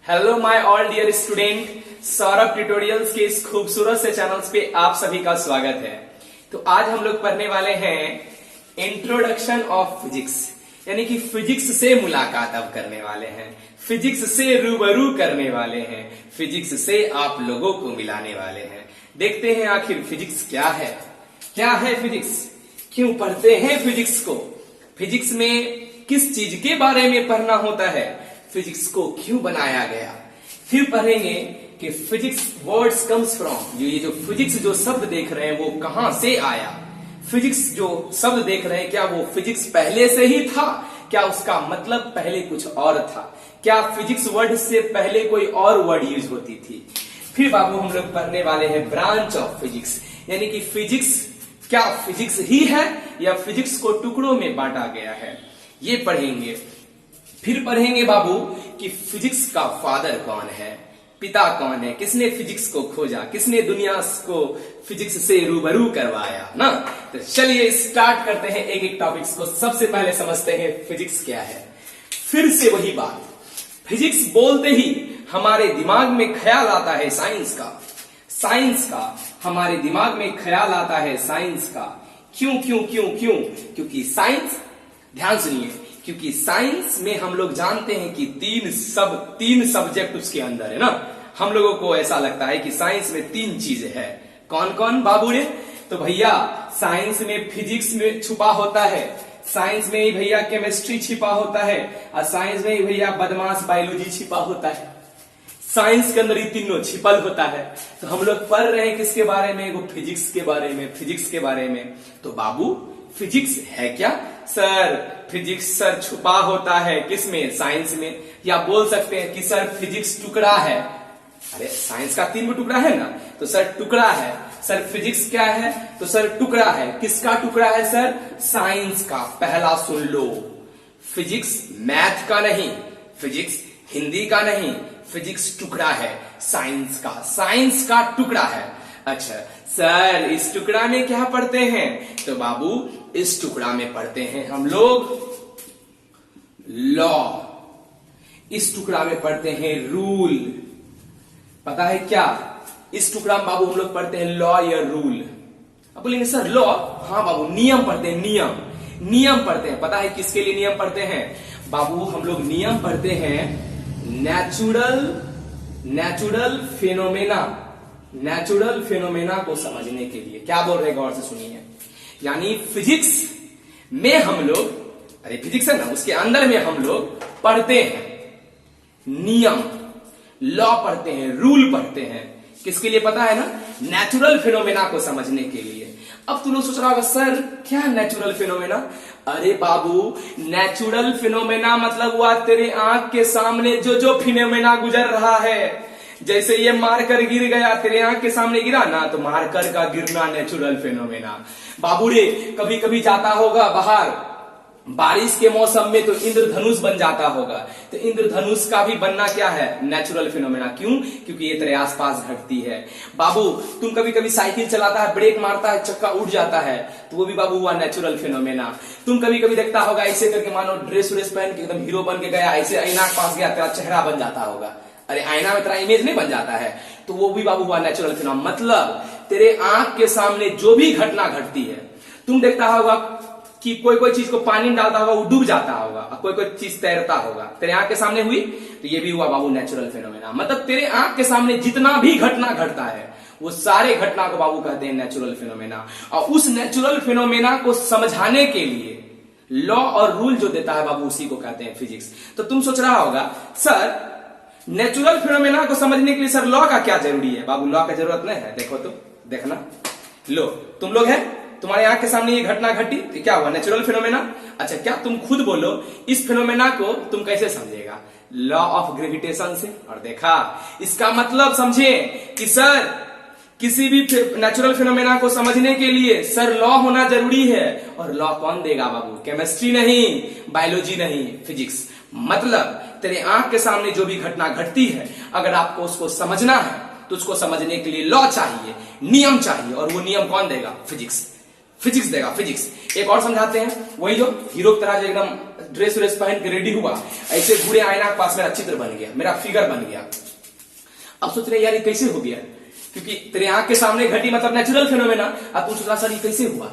Hello my all dear student, Saurabh tutorials के इस खूबसूरत से चैनल्स पे आप सभी का स्वागत है। तो आज हम लोग पढ़ने वाले हैं इंट्रोडक्शन ऑफ फिजिक्स, यानी कि फिजिक्स से मुलाकात अब करने वाले हैं, फिजिक्स से रूबरू करने वाले हैं, फिजिक्स से आप लोगों को मिलाने वाले हैं। देखते हैं आखिर फिजिक्स क्या है फिजिक्स, क्यों पढ़ते हैं फिजिक्स को, फिजिक्स में किस चीज के बारे में पढ़ना होता है, फिजिक्स को क्यों बनाया गया। फिर पढ़ेंगे कि फिजिक्स वर्ड्स कम्स फ्रॉम, ये जो फिजिक्स जो शब्द देख रहे हैं वो कहां से आया, फिजिक्स जो शब्द देख रहे हैं क्या वो फिजिक्स पहले से ही था, क्या उसका मतलब पहले कुछ और था, क्या फिजिक्स वर्ड से पहले कोई और वर्ड यूज होती थी। फिर बाबू हम लोग पढ़ने वाले हैं ब्रांच ऑफ फिजिक्स, यानी कि फिजिक्स क्या फिजिक्स ही है या फिजिक्स को टुकड़ों में बांटा गया है, ये पढ़ेंगे। फिर पढ़ेंगे बाबू कि फिजिक्स का फादर कौन है, पिता कौन है, किसने फिजिक्स को खोजा, किसने दुनिया को फिजिक्स से रूबरू करवाया ना। तो चलिए स्टार्ट करते हैं एक एक टॉपिक्स को। सबसे पहले समझते हैं फिजिक्स क्या है। फिर से वही बात, फिजिक्स बोलते ही हमारे दिमाग में ख्याल आता है साइंस का हमारे दिमाग में ख्याल आता है साइंस का। क्यों क्यों क्यों क्यों क्योंकि साइंस, ध्यान सुनिए, क्योंकि साइंस में हम लोग जानते हैं कि तीन सब्जेक्ट उसके अंदर है ना। हम लोगों को ऐसा लगता है कि साइंस में तीन चीजें है। कौन कौन बाबू रे? तो भैया साइंस में फिजिक्स में छुपा होता है, साइंस में ही भैया केमिस्ट्री छिपा होता है, और साइंस में ही भैया बदमाश बायोलॉजी छिपा होता है। साइंस के अंदर ही तीनों छिपल होता है। तो हम लोग पढ़ रहे हैं किसके बारे में, वो फिजिक्स के बारे में। तो बाबू फिजिक्स है क्या? सर फिजिक्स सर छुपा होता है किसमें, साइंस में। या बोल सकते हैं कि सर फिजिक्स टुकड़ा है। अरे साइंस का तीन टुकड़ा है ना, तो सर टुकड़ा है। सर फिजिक्स क्या है? तो सर टुकड़ा है। किसका टुकड़ा है सर? साइंस का। पहला सुन लो, फिजिक्स मैथ का नहीं, फिजिक्स हिंदी का नहीं, फिजिक्स टुकड़ा है साइंस का टुकड़ा है। अच्छा सर इस टुकड़ा में क्या पढ़ते हैं? तो बाबू इस टुकड़ा में पढ़ते हैं हम लोग लॉ, इस टुकड़ा में पढ़ते हैं रूल। पता है क्या इस टुकड़ा में बाबू हम लोग पढ़ते हैं लॉ या रूल। अब बोलेंगे सर लॉ, हाँ बाबू नियम पढ़ते हैं, नियम पढ़ते हैं। पता है किसके लिए नियम पढ़ते हैं बाबू? हम लोग नियम पढ़ते हैं नेचुरल फेनोमेना को समझने के लिए। क्या बोल रहे गौर से सुनिए, यानी फिजिक्स में हम लोग, अरे फिजिक्स है ना, उसके अंदर में हम लोग पढ़ते हैं नियम, लॉ पढ़ते हैं, रूल पढ़ते हैं। किसके लिए पता है ना? नेचुरल फिनोमेना को समझने के लिए। अब तुम लोग सोच रहा होगा सर क्या नेचुरल फिनोमेना? अरे बाबू नेचुरल फिनोमेना मतलब हुआ तेरे आंख के सामने जो फिनोमेना गुजर रहा है। जैसे ये मारकर गिर गया, तेरे आंख के सामने गिरा ना, तो मारकर का गिरना नेचुरल फिनोमेना। बाबू रे कभी कभी जाता होगा बाहर बारिश के मौसम में तो इंद्रधनुष बन जाता होगा, तो इंद्रधनुष का भी बनना क्या है? Natural phenomena. क्यों? क्योंकि ये तेरे आसपास घटती है। बाबू तुम कभी कभी साइकिल चलाता है, ब्रेक मारता है, चक्का उठ जाता है, तो वो भी बाबू हुआ नेचुरल फिनोमेना। तुम कभी कभी देखता होगा ऐसे करके, मानो ड्रेस व्रेस पहन के एकदम हीरो बन के गया, ऐसे आईना के पास गया, तेरा चेहरा बन जाता होगा। अरे आईना में तेरा इमेज नहीं बन जाता है, तो वो भी बाबू हुआ नेचुरल फिनोमेना। मतलब तेरे आंख के सामने जो भी घटना घटती है, तुम देखता होगा कि कोई चीज को पानी में डालता होगा वो डूब जाता होगा, और कोई चीज तैरता होगा, तेरे आंख के सामने हुई, तो ये भी हुआ बाबू नेचुरल फिनोमेना। मतलब तेरे आंख के सामने जितना भी घटना घटता है वो सारे घटना को बाबू कहते हैं नेचुरल फिनोमेना। और उस नेचुरल फिनोमेना को समझाने के लिए लॉ और रूल जो देता है बाबू, उसी को कहते हैं फिजिक्स। तो तुम सोच रहा होगा सर नेचुरल फिनोमेना को समझने के लिए सर लॉ का क्या जरूरी है? बाबू लॉ का जरूरत नहीं है। देखो तो देखना, लो तुम लोग हैं, तुम्हारे आंख के सामने ये घटना घटी, तो क्या हुआ? Natural phenomena. अच्छा क्या तुम खुद बोलो इस फिनोमेना को तुम कैसे समझेगा? लॉ ऑफ ग्रेविटेशन से। और देखा इसका मतलब समझे कि सर किसी भी नेचुरल फिनोमेना को समझने के लिए सर लॉ होना जरूरी है। और लॉ कौन देगा बाबू? केमिस्ट्री नहीं, बायोलॉजी नहीं, फिजिक्स। मतलब तेरे आंख के सामने जो भी घटना घटती है, अगर आपको उसको समझना है तो उसको समझने के लिए लॉ चाहिए, नियम चाहिए, और वो नियम कौन देगा? फिजिक्स देगा, फिजिक्स। एक और समझाते हैं, वही जो हीरो की तरह जो एकदम ड्रेस व्रेस पहन के रेडी हुआ, ऐसे घूरे आईना के पास, मेरा चित्र बन गया, मेरा फिगर बन गया। अब सोच रहे यार ये कैसे हो गया, क्योंकि तेरे आंख के सामने घटी, मतलब नेचुरल फिनोमेना। अब तू सोच रहा सर ये कैसे हुआ,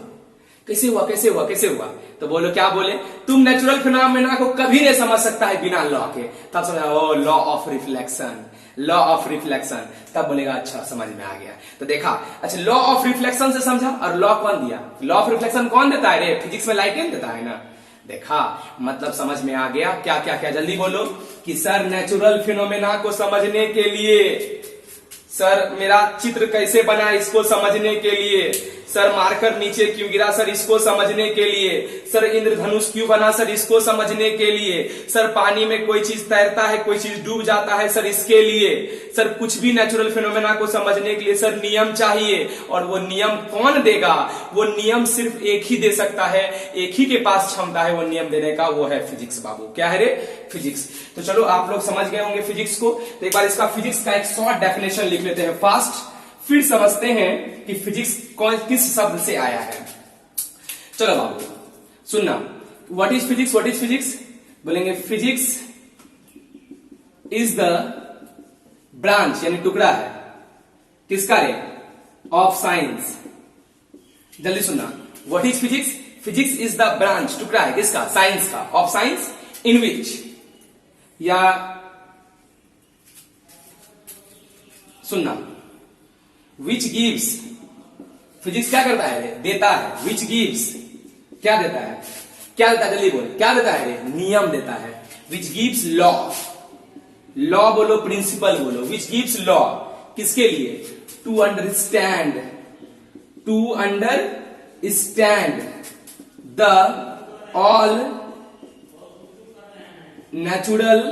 कैसे हुआ, कैसे हुआ, कैसे हुआ? तो बोलो क्या बोले, तुम नेचुरल फिनोमेना को कभी नहीं समझ सकता है बिना लॉ के। तब समझा, ओ law of reflection, law of reflection. तब बोलेगा अच्छा समझ में आ गया। तो देखा, अच्छा लॉ ऑफ रिफ्लेक्शन से समझा, और लॉ कौन दिया? लॉ ऑफ रिफ्लेक्शन कौन देता है रे? फिजिक्स में लाइट देता है ना। देखा, मतलब समझ में आ गया। क्या क्या क्या, जल्दी बोलो। कि सर नेचुरल फिनोमेना को समझने के लिए, सर मेरा चित्र कैसे बना इसको समझने के लिए, सर मार्कर नीचे क्यों गिरा, सर इसको समझने के लिए, सर इंद्रधनुष क्यों बना, सर इसको समझने के लिए, सर पानी में कोई चीज तैरता है, कोई चीज डूब जाता है, सर इसके लिए, सर कुछ भी नेचुरल फिनोमेना को समझने के लिए सर नियम चाहिए। और वो नियम कौन देगा? वो नियम सिर्फ एक ही दे सकता है, एक ही के पास क्षमता है वो नियम देने का, वो है फिजिक्स बाबू। क्या है रे? फिजिक्स। तो चलो आप लोग समझ गए होंगे फिजिक्स को। तो एक बार इसका फिजिक्स का एक शॉर्ट डेफिनेशन लिख लेते हैं फास्ट, फिर समझते हैं कि फिजिक्स कौन किस शब्द से आया है। चलो बाबू सुनना, what is physics? What is physics? बोलेंगे फिजिक्स इज द ब्रांच, यानी टुकड़ा है, किसका रे? Of science. जल्दी सुनना, what is physics? Physics is the branch, टुकड़ा है किसका? साइंस का। ऑफ साइंस इन विच, या सुनना, विच गिव्स, फिजिक्स क्या करता है? देता है। विच गिव्स, क्या देता है? क्या देता है? जल्दी बोल, क्या देता है? नियम देता है। विच गिव्स लॉ, लॉ बोलो, प्रिंसिपल बोलो। विच गिव्स लॉ, किसके लिए? To understand, to understand the all natural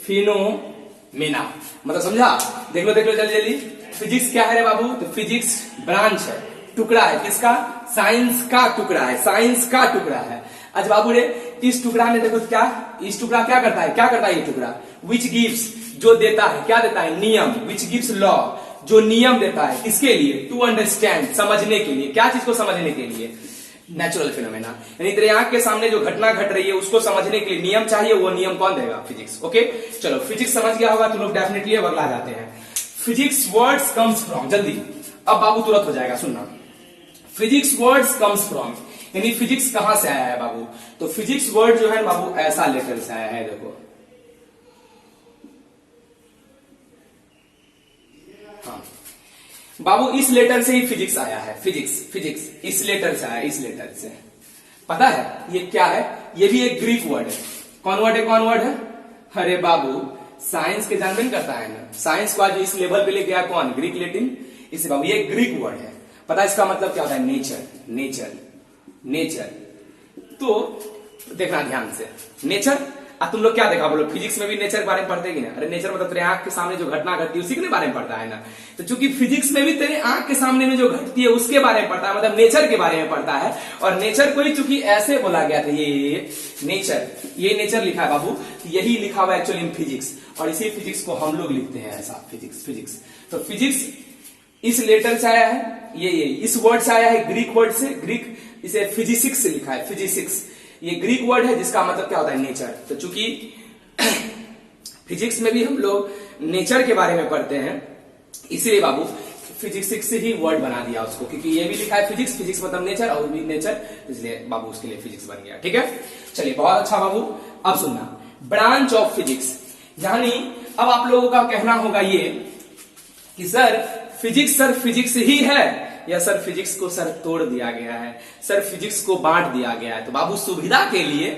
phenomena. मतलब समझा? देख लो जल्दी जल्दी। फिजिक्स क्या है रे बाबू? तो फिजिक्स ब्रांच है, टुकड़ा है, किसका? साइंस का टुकड़ा है, साइंस का टुकड़ा है। अच्छा बाबू रे, इस टुकड़ा में देखो क्या, इस टुकड़ा क्या करता है? क्या करता है ये टुकड़ा? विच गिव्स, जो देता है, क्या देता है? नियम। विच गिव्स लॉ, जो नियम देता है, किसके लिए? टू अंडरस्टैंड, समझने के लिए। क्या चीज को समझने के लिए? Natural phenomena. यानी तेरे आंख के सामने जो घटना घट रही है उसको समझने के लिए नियम चाहिए, वो नियम कौन देगा? फिजिक्स। ओके चलो, फिजिक्स समझ गया होगा तो लोग डेफिनेटली अब अगला जाते हैं। फिजिक्स वर्ड्स कम्स फ्रॉम, जल्दी अब बाबू तुरंत हो जाएगा, सुनना। फिजिक्स वर्ड्स कम्स फ्रॉम, यानी फिजिक्स कहां से आया है बाबू? तो फिजिक्स वर्ड जो है बाबू ऐसा लेटर से आया है, देखो। हाँ बाबू, इस लेटर से ही फिजिक्स आया है। फिजिक्स, फिजिक्स इस लेटर से आया, इस लेटर से। पता है ये क्या है? ये भी एक ग्रीक वर्ड है। कौन वर्ड है? कौन वर्ड है? अरे बाबू, साइंस के जानबीन करता है ना, साइंस को आज इस लेवल पे ले गया कौन? Greek Latin. इसे बाबू ये ग्रीक वर्ड है। पता है इसका मतलब क्या होता है? Nature, nature, nature. तो देखना ध्यान से, नेचर। अब तुम लोग क्या देखा बोलो, फिजिक्स में भी नेचर के बारे में पढ़ते कि ना? अरे नेचर मतलब तेरे आंख के सामने जो घटना घटती है उसी के बारे में पढ़ता है ना। तो चूंकि फिजिक्स में भी तेरे आंख के सामने में जो घटती है उसके बारे में पढ़ता है, मतलब नेचर के बारे में पढ़ता है। और नेचर को ही चूंकि ऐसे बोला गया था, ये नेचर, ये नेचर लिखा है बाबू, यही लिखा हुआ एक्चुअली इन फिजिक्स। और इसी फिजिक्स को हम लोग लिखते हैं ऐसा, फिजिक्स, फिजिक्स। तो फिजिक्स इस लेटर से आया है, ये इस वर्ड से आया है, ग्रीक वर्ड से। ग्रीक, इसे फिजिसिक्स से लिखा है, फिजिसिक्स। ये ग्रीक वर्ड है जिसका मतलब क्या होता है? नेचर। तो चूंकि फिजिक्स में भी हम लोग नेचर के बारे में पढ़ते हैं, इसीलिए बाबू फिजिक्स से ही वर्ड बना दिया उसको, क्योंकि ये भी लिखा है फिजिक्स, फिजिक्स मतलब नेचर, और भी नेचर, इसलिए बाबू उसके लिए फिजिक्स बन गया। ठीक है, चलिए बहुत अच्छा बाबू। अब सुनना, ब्रांच ऑफ फिजिक्स, यानी अब आप लोगों का कहना होगा ये कि सर फिजिक्स ही है, या सर फिजिक्स को सर तोड़ दिया गया है, सर फिजिक्स को बांट दिया गया है। तो बाबू सुविधा के लिए,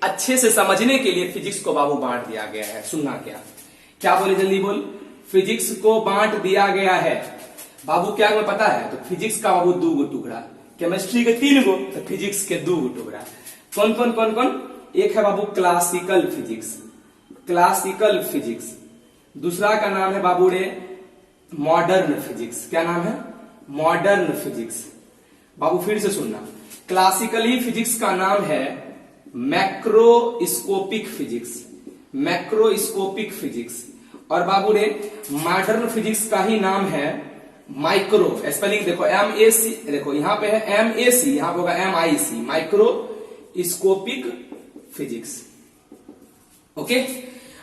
अच्छे से समझने के लिए फिजिक्स को बाबू बांट दिया गया है। सुनना क्या क्या बोले, जल्दी बोल। फिजिक्स को बांट दिया गया है बाबू। क्या तुम्हें पता है? तो फिजिक्स का बाबू 2 गो टुकड़ा, केमिस्ट्री के 3 गो, तो फिजिक्स के 2 गो टुकड़ा। कौन कौन कौन कौन? एक है बाबू क्लासिकल फिजिक्स, क्लासिकल फिजिक्स। दूसरा का नाम है बाबू रे मॉडर्न फिजिक्स। क्या नाम है? Modern physics. बाबू फिर से सुनना, क्लासिकली फिजिक्स का नाम है मैक्रोस्कोपिक फिजिक्स, मैक्रोस्कोपिक फिजिक्स। और बाबू रे मॉडर्न फिजिक्स का ही नाम है माइक्रो, स्पेलिंग देखो MAC, देखो यहां पे है MAC, यहां पे होगा MIC, माइक्रोस्कोपिक फिजिक्स। ओके,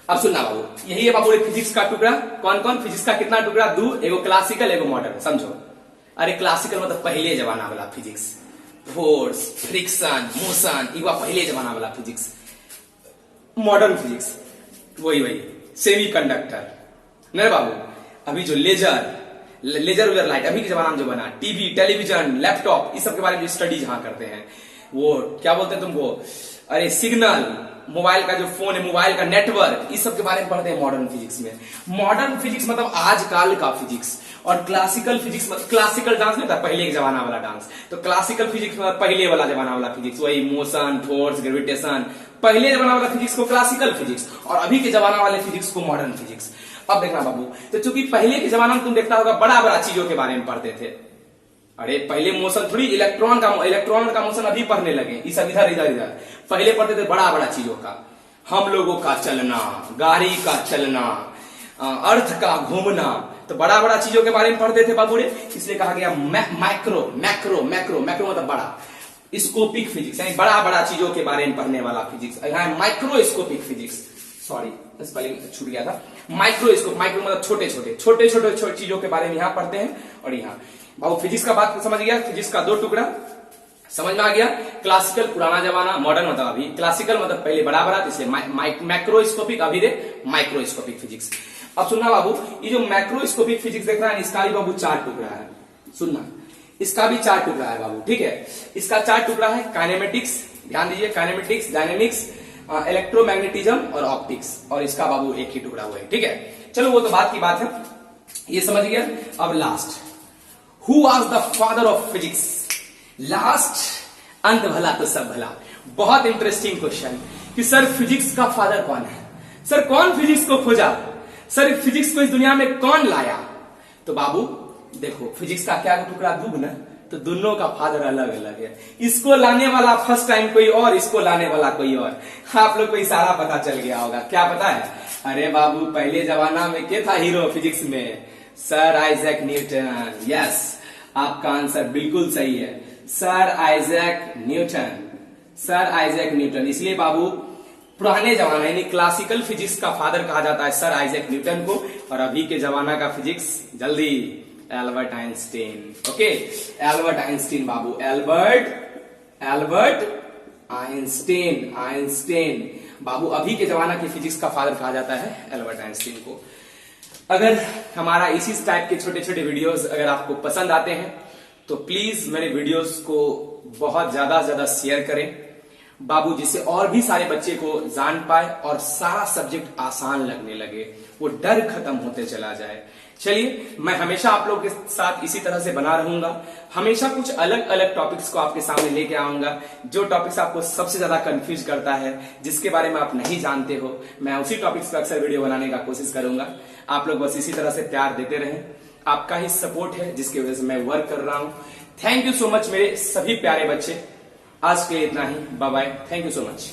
अब सुनना बाबू, यही है बाबू फिजिक्स का टुकड़ा। कौन कौन? फिजिक्स का कितना टुकड़ा? दो, एगो क्लासिकल एगो मॉडर्न। समझो, अरे क्लासिकल मतलब पहले जमाना वाला फिजिक्स, फोर्स, फ्रिक्शन, मोशन, ये पहले जमाना वाला फिजिक्स। मॉडर्न फिजिक्स वही सेमी कंडक्टर नहीं बाबू, अभी जो लेजर वेजर लाइट अभी के जमाना में जो बना, टीवी, टेलीविजन, लैपटॉप, इस सब के बारे में स्टडी जहां करते हैं, वो क्या बोलते हैं तुमको, अरे सिग्नल, मोबाइल का जो फोन है, मोबाइल का नेटवर्क, इस सब के बारे में पढ़ते हैं मॉडर्न फिजिक्स में। मॉडर्न फिजिक्स मतलब आजकल का फिजिक्स, और क्लासिकल फिजिक्स मतलब क्लासिकल डांस नहीं था, पहले के जमाना वाला डांस, तो क्लासिकल फिजिक्स मतलब पहले वाला जमाना वाला फिजिक्स, वही मोशन, फोर्स, ग्रेविटेशन, पहले जमाना वाला फिजिक्स को क्लासिकल फिजिक्स, और अभी के जमाना वाले फिजिक्स को मॉडर्न फिजिक्स। अब देखना बाबू, तो चूंकि पहले के जमाना में तुम देखता होगा बड़ा बड़ा चीजों के बारे में पढ़ते थे। अरे पहले मोशन थोड़ी, इलेक्ट्रॉन का मोशन अभी पढ़ने लगे, ये सब इधर इधर इधर, पहले पढ़ते थे बड़ा बड़ा चीजों का, हम लोगों का चलना, गाड़ी का चलना, अर्थ का घूमना, तो बड़ा बड़ा चीजों के बारे में पढ़ते थे बाबू रे। इसलिए कहा गया माइक्रो, मैक्रो, मैक्रो, मैक्रो मतलब बड़ा, स्कोपिक फिजिक्स यानी बड़ा बड़ा चीजों के बारे में पढ़ने वाला फिजिक्स। यहाँ माइक्रोस्कोपिक फिजिक्स, सॉरी स्पेलिंग छूट गया था। माइक्रोस्कोप, माइक्रो मतलब छोटे छोटे चीजों के बारे में यहाँ पढ़ते हैं। और यहाँ बाबू फिजिक्स का बात समझ गया, फिजिक्स का दो टुकड़ा समझ में आ गया, क्लासिकल पुराना जमाना, मॉडर्न मतलब अभी। क्लासिकल मतलब पहले बड़ा बड़ा, इसलिए मैक्रोस्कोपिक, अभी दे माइक्रोस्कोपिक फिजिक्स। अब सुनना बाबू, ये जो मैक्रोस्कोपिक फिजिक्स देख रहा है, इसका भी बाबू 4 टुकड़ा है। सुनना, इसका भी 4 टुकड़ा है बाबू, ठीक है। इसका 4 टुकड़ा है, काइनेमेटिक्स, ध्यान दीजिए, काइनेमेटिक्स, डायनेमिक्स, इलेक्ट्रोमैग्नेटिज्म और ऑप्टिक्स, और इसका बाबू एक ही टुकड़ा हुआ है, ठीक है। चलो वो तो बात की बात है, ये समझ गया। अब last, who was the father of physics? Last, अंत भला तो सब भला। बहुत इंटरेस्टिंग क्वेश्चन कि सर फिजिक्स का फादर कौन है? सर कौन फिजिक्स को खोजा? सर फिजिक्स को इस दुनिया में कौन लाया? तो बाबू देखो, फिजिक्स का क्या टुकड़ा? दूब ना, तो दोनों का फादर अलग अलग है। इसको लाने वाला फर्स्ट टाइम कोई और, इसको लाने वाला कोई और। आप लोग को इशारा पता चल गया होगा, क्या पता है? अरे बाबू पहले जमाना में क्या था हीरो फिजिक्स में? Sir Isaac Newton. यस, आपका आंसर बिल्कुल सही है, sir Isaac Newton, sir Isaac Newton. इसलिए बाबू पुराने जमाने यानी क्लासिकल फिजिक्स का फादर कहा जाता है सर आइजैक न्यूटन को, और अभी के जमाना का फिजिक्स जल्दी Albert Einstein. Okay, Albert Einstein बाबू, एल्बर्ट आइंस्टीन बाबू, अभी के जमाना की फिजिक्स का फादर कहा जाता है एल्बर्ट आइंस्टीन को। अगर हमारा इसी टाइप के छोटे छोटे वीडियोस अगर आपको पसंद आते हैं तो प्लीज मेरे वीडियोस को बहुत ज्यादा से ज्यादा शेयर करें बाबू, जिससे और भी सारे बच्चे को जान पाए और सारा सब्जेक्ट आसान लगने लगे, वो डर खत्म होते चला जाए। चलिए, मैं हमेशा आप लोगों के साथ इसी तरह से बना रहूंगा, हमेशा कुछ अलग अलग टॉपिक्स को आपके सामने लेके आऊंगा। जो टॉपिक्स आपको सबसे ज्यादा कंफ्यूज करता है, जिसके बारे में आप नहीं जानते हो, मैं उसी टॉपिक्स पर अक्सर वीडियो बनाने का कोशिश करूंगा। आप लोग बस इसी तरह से प्यार देते रहें, आपका ही सपोर्ट है जिसकी वजह से मैं वर्क कर रहा हूं। थैंक यू सो मच मेरे सभी प्यारे बच्चे। आज के लिए इतना ही, bye bye, thank you so much.